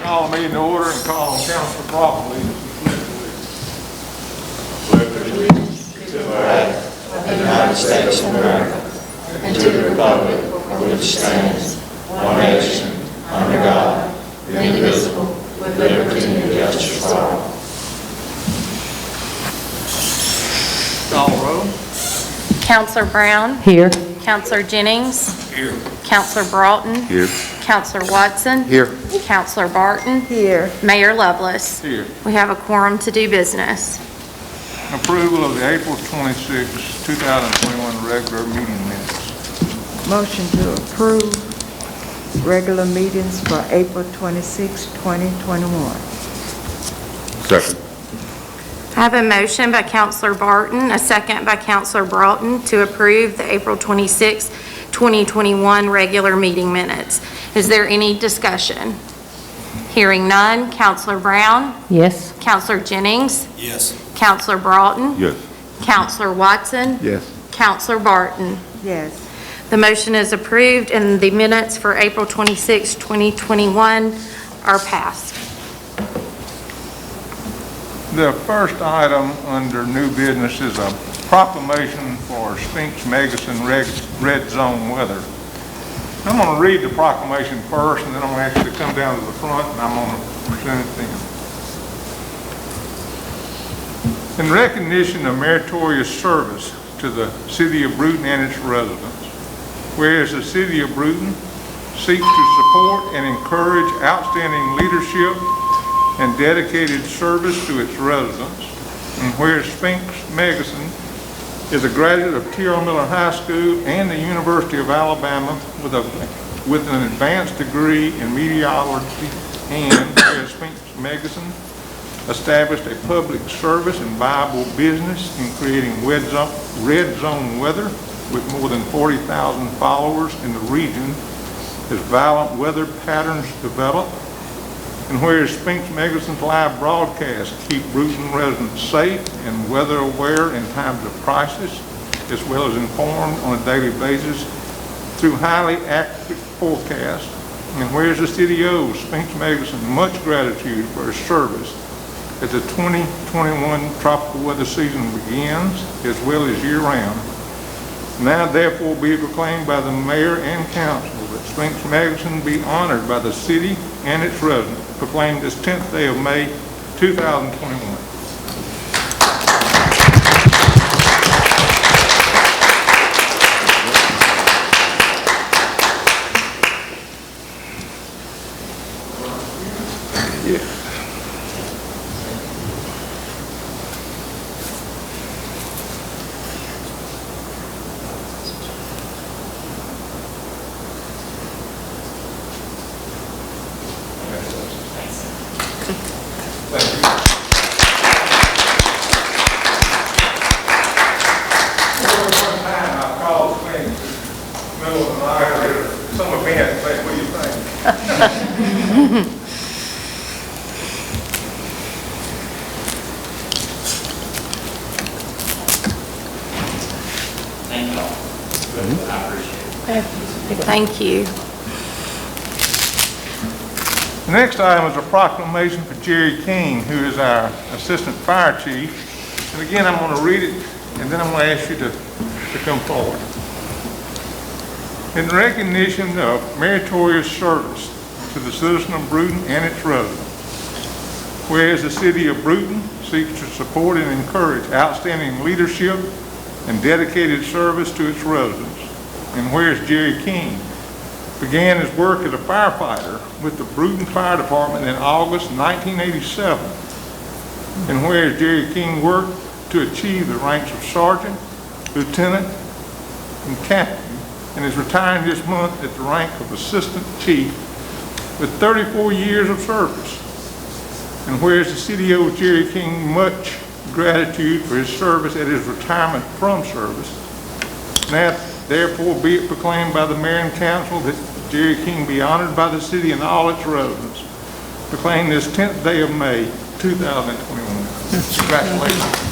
call the meeting to order and call on Council Proclamation. To the flag of the United States of America and to the republic for which stands one nation under God, indivisible, with liberty and justice for all. Call roll. Councillor Brown. Here. Councillor Jennings. Here. Councillor Broughton. Here. Councillor Watson. Here. Councillor Barton. Here. Mayor Lovelace. Here. We have a quorum to do business. Approval of the April 26, 2021 regular meeting minutes. Motion to approve regular meetings for April 26, 2021. Second. I have a motion by Councillor Barton, a second by Councillor Broughton to approve the April 26, 2021 regular meeting minutes. Is there any discussion? Hearing none. Councillor Brown? Yes. Councillor Jennings? Yes. Councillor Broughton? Yes. Councillor Watson? Yes. Councillor Barton? Yes. The motion is approved and the minutes for April 26, 2021 are passed. The first item under new business is a proclamation for Spinks, Megginson red zone weather. I'm going to read the proclamation first, and then I'm going to actually come down to the front and I'm going to present it then. In recognition of meritorious service to the City of Brewton and its residents, whereas the City of Brewton seeks to support and encourage outstanding leadership and dedicated service to its residents, and whereas Spinks Megginson is a graduate of T.R. Miller High School and the University of Alabama with an advanced degree in meteorology, and whereas Spinks Megginson established a public service and viable business in creating red zone weather with more than 40,000 followers in the region as violent weather patterns develop. And whereas Spinks Megginson's live broadcasts keep Brewton residents safe and weather aware in times of crisis, as well as informed on a daily basis through highly accurate forecasts. And whereas the city owes Spinks Megginson much gratitude for his service as the 2021 tropical weather season begins, as well as year-round. Now therefore be it proclaimed by the mayor and council that Spinks Megginson be honored by the city and its residents, proclaimed this 10th day of May, 2021. Thank you. The next item is a proclamation for Jerry King, who is our Assistant Fire Chief. And again, I'm going to read it, and then I'm going to ask you to come forward. In recognition of meritorious service to the citizen of Brewton and its residents, whereas the City of Brewton seeks to support and encourage outstanding leadership and dedicated service to its residents, and whereas Jerry King began his work as a firefighter with the Brewton Fire Department in August 1987, and whereas Jerry King worked to achieve the ranks of sergeant, lieutenant, and captain, and is retiring this month at the rank of assistant chief with 34 years of service. And whereas the city owes Jerry King much gratitude for his service at his retirement from service, now therefore be it proclaimed by the mayor and council that Jerry King be honored by the city and all its residents. Proclaim this 10th day of May, 2021. Congratulations.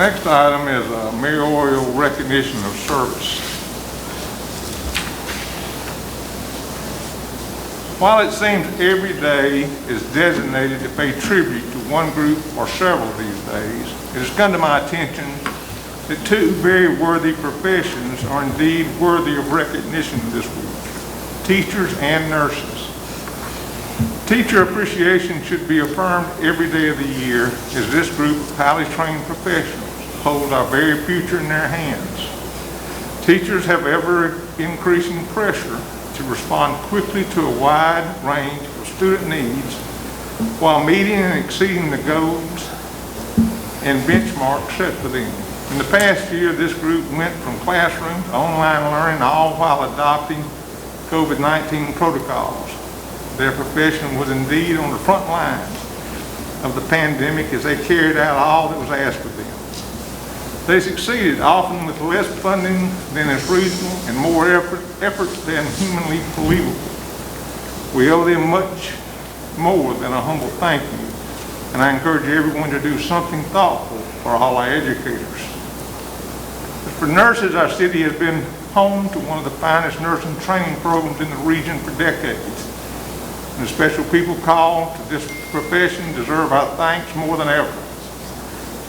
next item is a mayoral recognition of service. While it seems every day is designated to pay tribute to one group or several these days, it has come to my attention that two very worthy professions are indeed worthy of recognition this week: teachers and nurses. Teacher appreciation should be affirmed every day of the year, as this group of highly trained professionals hold our very future in their hands. Teachers have ever increasing pressure to respond quickly to a wide range of student needs while meeting and exceeding the goals and benchmarks set for them. In the past year, this group went from classroom to online learning, all while adopting COVID-19 protocols. Their profession was indeed on the front lines of the pandemic as they carried out all that was asked of them. They succeeded, often with less funding than is reasonable and more effort than humanly believable. We owe them much more than a humble thank you, and I encourage everyone to do something thoughtful for all our educators. As for nurses, our city has been home to one of the finest nursing training programs in the region for decades. And the special people called to this profession deserve our thanks more than ever.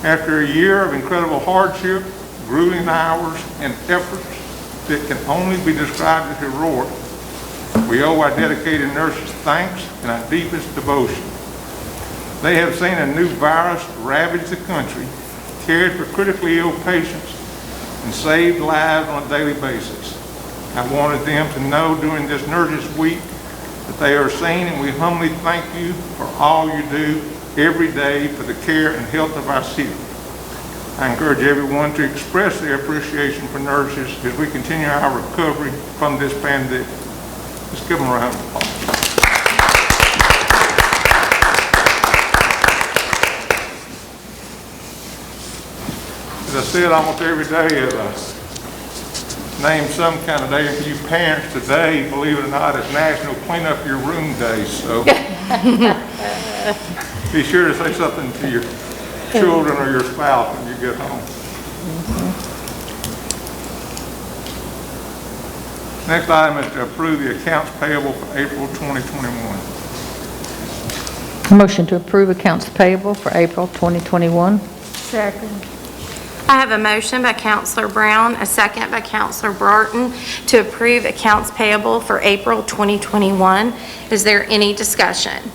After a year of incredible hardship, grueling hours, and efforts that can only be described as heroic, we owe our dedicated nurses thanks and our deepest devotion. They have seen a new virus ravage the country, cared for critically ill patients, and saved lives on a daily basis. I wanted them to know during this Nurses Week that they are seen, and we humbly thank you for all you do every day for the care and health of our city. I encourage everyone to express their appreciation for nurses as we continue our recovery from this pandemic. Let's give them a round of applause. As I said, almost every day is name some kind of day. For you parents today, believe it or not, it's National Clean Up Your Room Day, so be sure to say something to your children or your spouse when you get home. Next item is to approve the accounts payable for April 2021. Motion to approve accounts payable for April 2021. Second. I have a motion by Counselor Brown, a second by Counselor Barton to approve accounts payable for April 2021. Is there any discussion?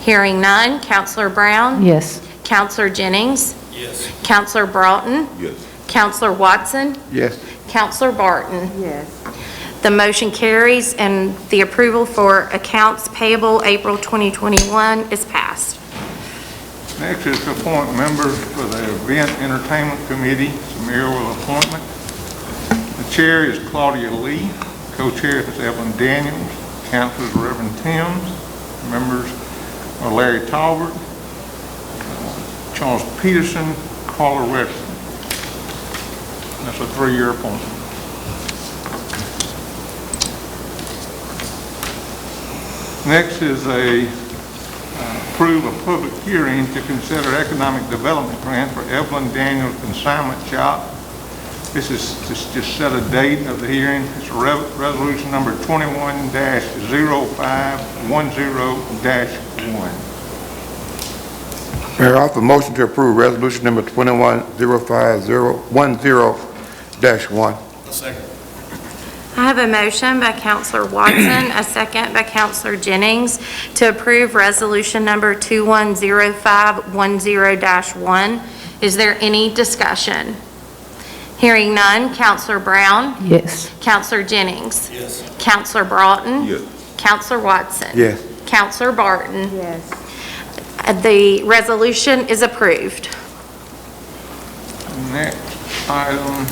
Hearing none. Counselor Brown? Yes. Counselor Jennings? Yes. Counselor Broughton? Yes. Counselor Watson? Yes. Counselor Barton? Yes. The motion carries, and the approval for accounts payable April 2021 is passed. Next is to appoint members for the Event Entertainment Committee. It's a mayoral appointment. The chair is Claudia Lee. Co-chair is Evelyn Daniels. Councilors Reverend Timms. Members are Larry Talbert, Charles Peterson, Carla Redford. That's a 3-year appointment. Next is approve a public hearing to consider economic development grant for Evelyn Daniels Consignment Shop. This is just set a date of the hearing. It's resolution number 21-0510-1. Mayor, I offer a motion to approve resolution number 21-05010-1. Second. I have a motion by Counselor Watson, a second by Counselor Jennings to approve resolution number 21-0510-1. Is there any discussion? Hearing none. Counselor Brown? Yes. Counselor Jennings? Yes. Counselor Broughton? Yes. Counselor Watson? Yes. Counselor Barton? Yes. The resolution is approved. Next item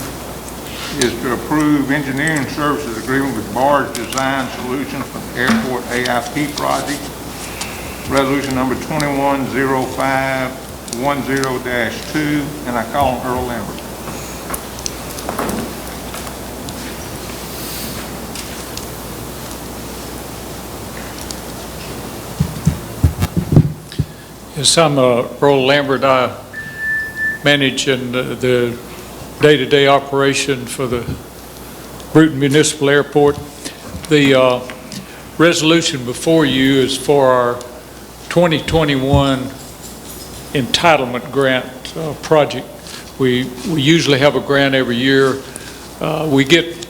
is to approve engineering services agreement with Barge Design Solutions for the Airport AIP project. Resolution number 21-0510-2, and I call him Earl Lambert. Yes, I'm Earl Lambert. I managing the day-to-day operation for the Brewton Municipal Airport. The resolution before you is for our 2021 entitlement grant project. We usually have a grant every year. We get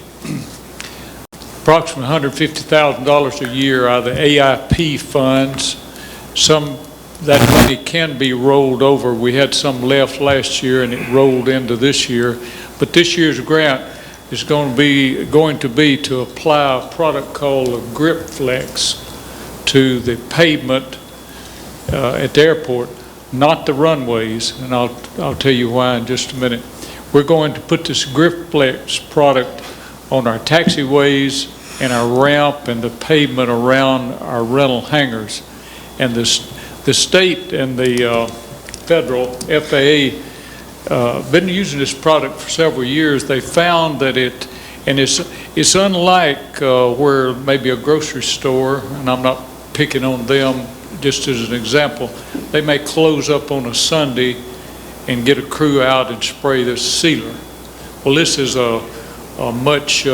approximately $150,000 a year out of the AIP funds. Some that money can be rolled over. We had some left last year and it rolled into this year. But this year's grant is going to be to apply a product called a Grip Flex to the pavement at the airport, not the runways, and I'll tell you why in just a minute. We're going to put this Grip Flex product on our taxiways and our ramp and the pavement around our rental hangars. And the state and the federal FAA been using this product for several years. They found that it's unlike where maybe a grocery store, and I'm not picking on them, just as an example, they may close up on a Sunday and get a crew out and spray this sealer. Well, this is a much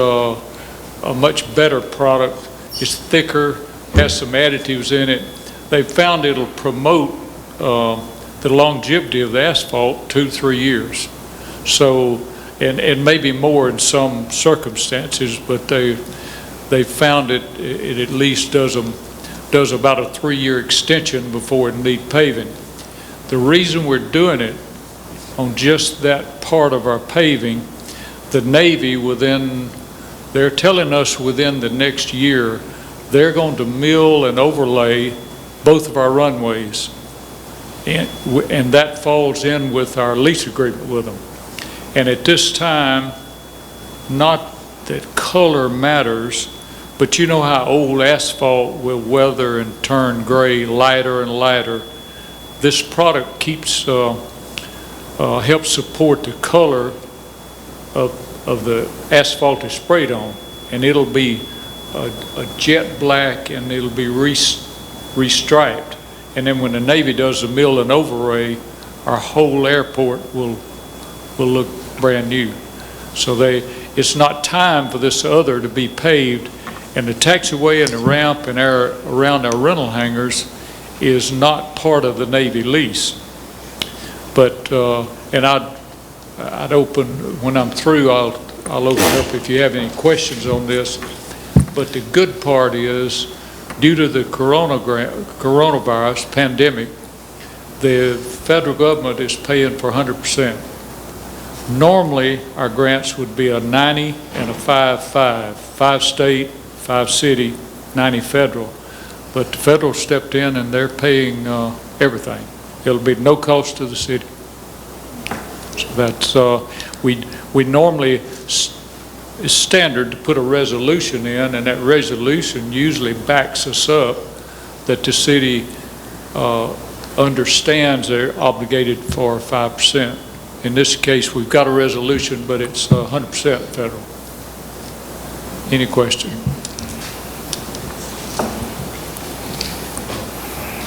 better product. It's thicker, has some additives in it. They found it'll promote the longevity of the asphalt 2-3 years. So, and maybe more in some circumstances, but they found it at least does about a 3-year extension before it need paving. The reason we're doing it on just that part of our paving, the Navy they're telling us within the next year, they're going to mill and overlay both of our runways. And that falls in with our lease agreement with them. And at this time, not that color matters, but you know how old asphalt will weather and turn gray lighter and lighter. This product keeps helps support the color of the asphalt is sprayed on, and it'll be a jet black and it'll be restriped. And then when the Navy does the mill and overlay, our whole airport will look brand new. So it's not time for this other to be paved, and the taxiway and the ramp and around our rental hangars is not part of the Navy lease. But and I'd open when I'm through. I'll open up if you have any questions on this. But the good part is, due to the coronavirus pandemic, the federal government is paying for 100%. Normally, our grants would be a 90 and a 5-5, 5 state, 5 city, 90 federal. But the federal stepped in and they're paying everything. It'll be no cost to the city. So that's, we normally, it's standard to put a resolution in, and that resolution usually backs us up that the city understands they're obligated for 5%. In this case, we've got a resolution, but it's 100% federal. Any question?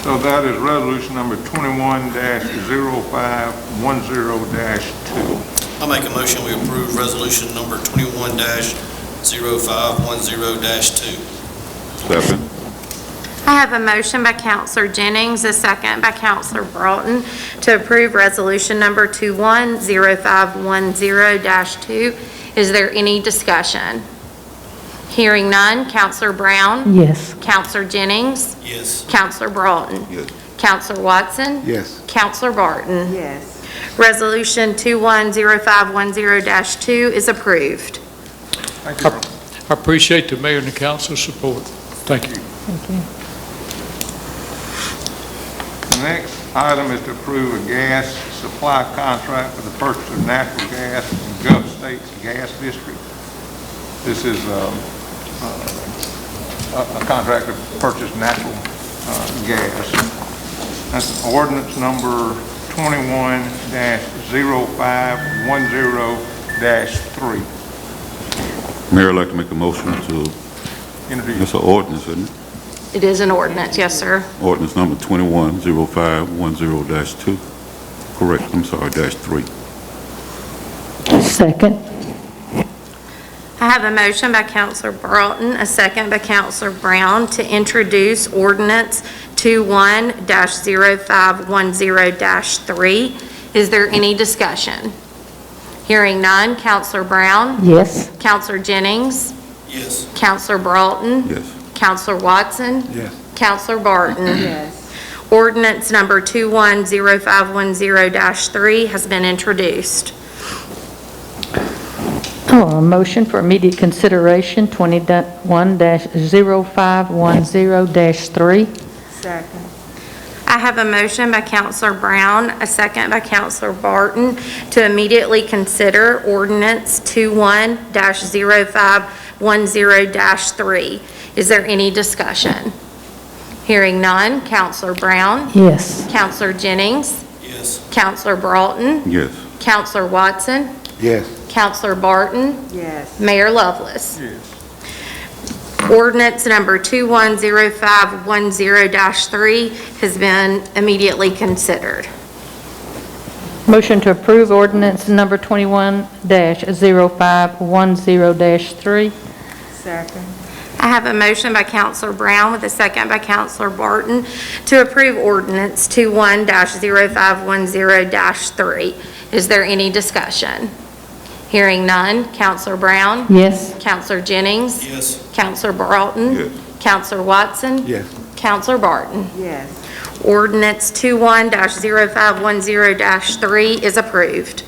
So that is resolution number 21-0510-2. I'll make a motion we approve resolution number 21-0510-2. Second. I have a motion by Counselor Jennings, a second by Counselor Broughton to approve resolution number 21-0510-2. Is there any discussion? Hearing none, Counselor Brown? Yes. Counselor Jennings? Yes. Counselor Broughton? Yes. Counselor Watson? Yes. Counselor Barton? Yes. Resolution 21-0510-2 is approved. Thank you. I appreciate the mayor and the council's support. Thank you. Thank you. The next item is to approve a gas supply contract for the purchase of natural gas in Gulf States Gas District. This is a contract to purchase natural gas. That's ordinance number 21-0510-3. Mayor, I'd like to make a motion to, Introduce. it's an ordinance, isn't it? It is an ordinance, yes, sir. Ordinance number 21-0510-2. Correct, I'm sorry, -3. Second. I have a motion by Counselor Broughton, a second by Counselor Brown to introduce ordinance 21-0510-3. Is there any discussion? Hearing none, Counselor Brown? Yes. Counselor Jennings? Yes. Counselor Broughton? Yes. Counselor Watson? Yes. Counselor Barton? Yes. Ordinance number 21-0510-3 has been introduced. A motion for immediate consideration, 21-0510-3. Second. I have a motion by Counselor Brown, a second by Counselor Barton to immediately consider ordinance 21-0510-3. Is there any discussion? Hearing none, Counselor Brown? Yes. Counselor Jennings? Yes. Counselor Broughton? Yes. Counselor Watson? Yes. Counselor Barton? Yes. Mayor Lovelace? Yes. Ordinance number 21-0510-3 has been immediately considered. Motion to approve ordinance number 21-0510-3. Second. I have a motion by Counselor Brown with a second by Counselor Barton to approve ordinance 21-0510-3. Is there any discussion? Hearing none, Counselor Brown? Yes. Counselor Jennings? Yes. Counselor Broughton? Yes. Counselor Watson? Yes. Counselor Barton? Yes. Ordinance 21-0510-3 is approved.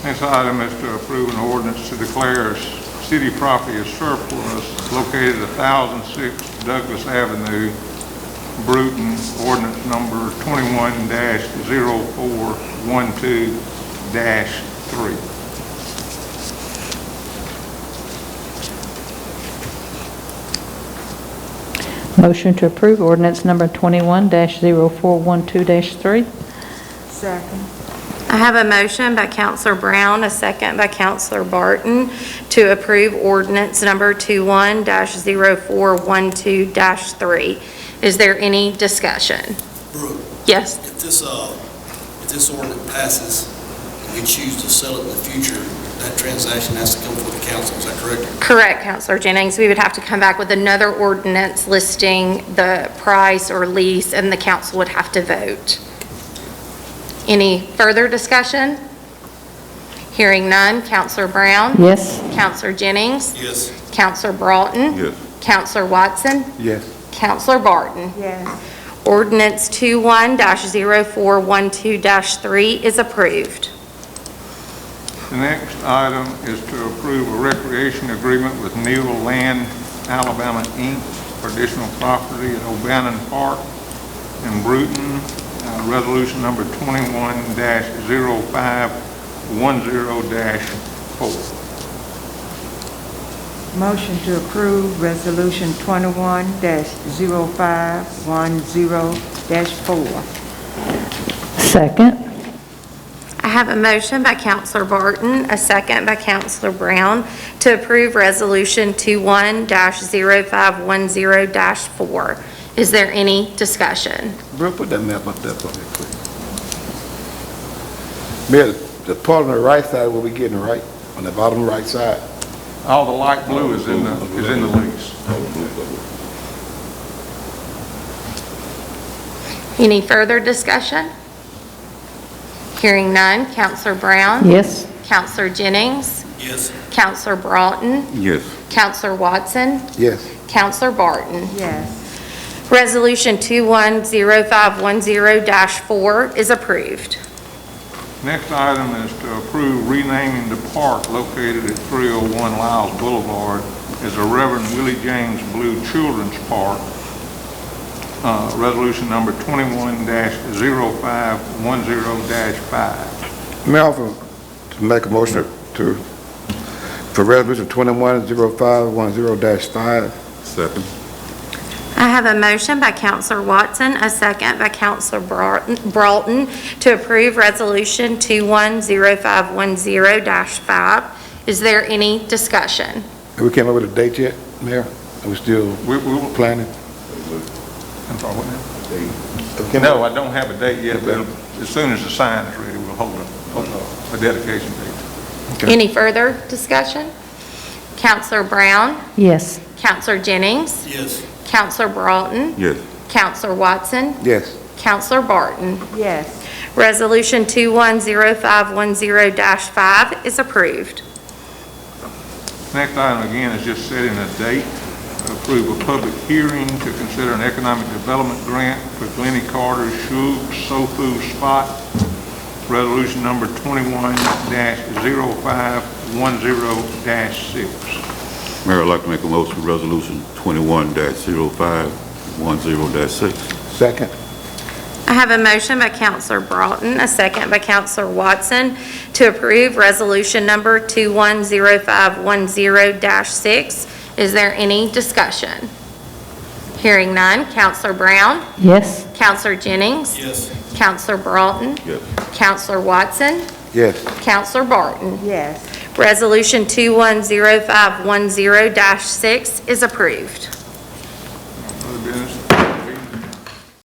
Next item is to approve an ordinance to declare city property as surplus located at 1006 Douglas Avenue, Brewton, ordinance number 21-0412-3. Motion to approve ordinance number 21-0412-3. Second. I have a motion by Counselor Brown, a second by Counselor Barton to approve ordinance number 21-0412-3. Is there any discussion? Brooke, Yes. if this ordinance passes, and we choose to sell it in the future, that transaction has to come before the council, is that correct? Correct, Counselor Jennings. We would have to come back with another ordinance listing the price or lease, and the council would have to vote. Any further discussion? Hearing none, Counselor Brown? Yes. Counselor Jennings? Yes. Counselor Broughton? Yes. Counselor Watson? Yes. Counselor Barton? Yes. Ordinance 21-0412-3 is approved. The next item is to approve a recreation agreement with Neal Land, Alabama, Inc. for additional property at O'Bannon Park in Brewton, resolution number 21-0510-4. Motion to approve resolution 21-0510-4. Second. I have a motion by Counselor Barton, a second by Counselor Brown to approve resolution 21-0510-4. Is there any discussion? Bro, put that map up there for me, please. Mayor, the part on the right side, what we getting right? On the bottom right side? All the light blue is in the lease. Any further discussion? Hearing none, Counselor Brown? Yes. Counselor Jennings? Yes. Counselor Broughton? Yes. Counselor Watson? Yes. Counselor Barton? Yes. Resolution 21-0510-4 is approved. Next item is to approve renaming the park located at 301 Liles Boulevard as the Reverend Willie James Blue Children's Park. Resolution number 21-0510-5. May I offer to make a motion for resolution 21-0510-5? Second. I have a motion by Counselor Watson, a second by Counselor Broughton to approve Resolution 21-0510-5. Is there any discussion? Have we came up with a date yet, Mayor? Are we still planning? I'm sorry, what now? No, I don't have a date yet, but as soon as the sign is ready, we'll hold a dedication date. Any further discussion? Counselor Brown? Yes. Counselor Jennings? Yes. Counselor Broughton? Yes. Counselor Watson? Yes. Counselor Barton? Yes. Resolution 210510-5 is approved. Next item again is just setting a date, approve a public hearing to consider an economic development grant for Glennie Carter Shug Sofu Spot, resolution number 21-0510-6. Mayor, I'd like to make a motion for resolution 21-0510-6. Second. I have a motion by Counselor Broughton, a second by Counselor Watson to approve resolution number 210510-6. Is there any discussion? Hearing none. Counselor Brown? Yes. Counselor Jennings? Yes. Counselor Broughton? Yes. Counselor Watson? Yes. Counselor Barton? Yes. Resolution 210510-6 is approved. Other business?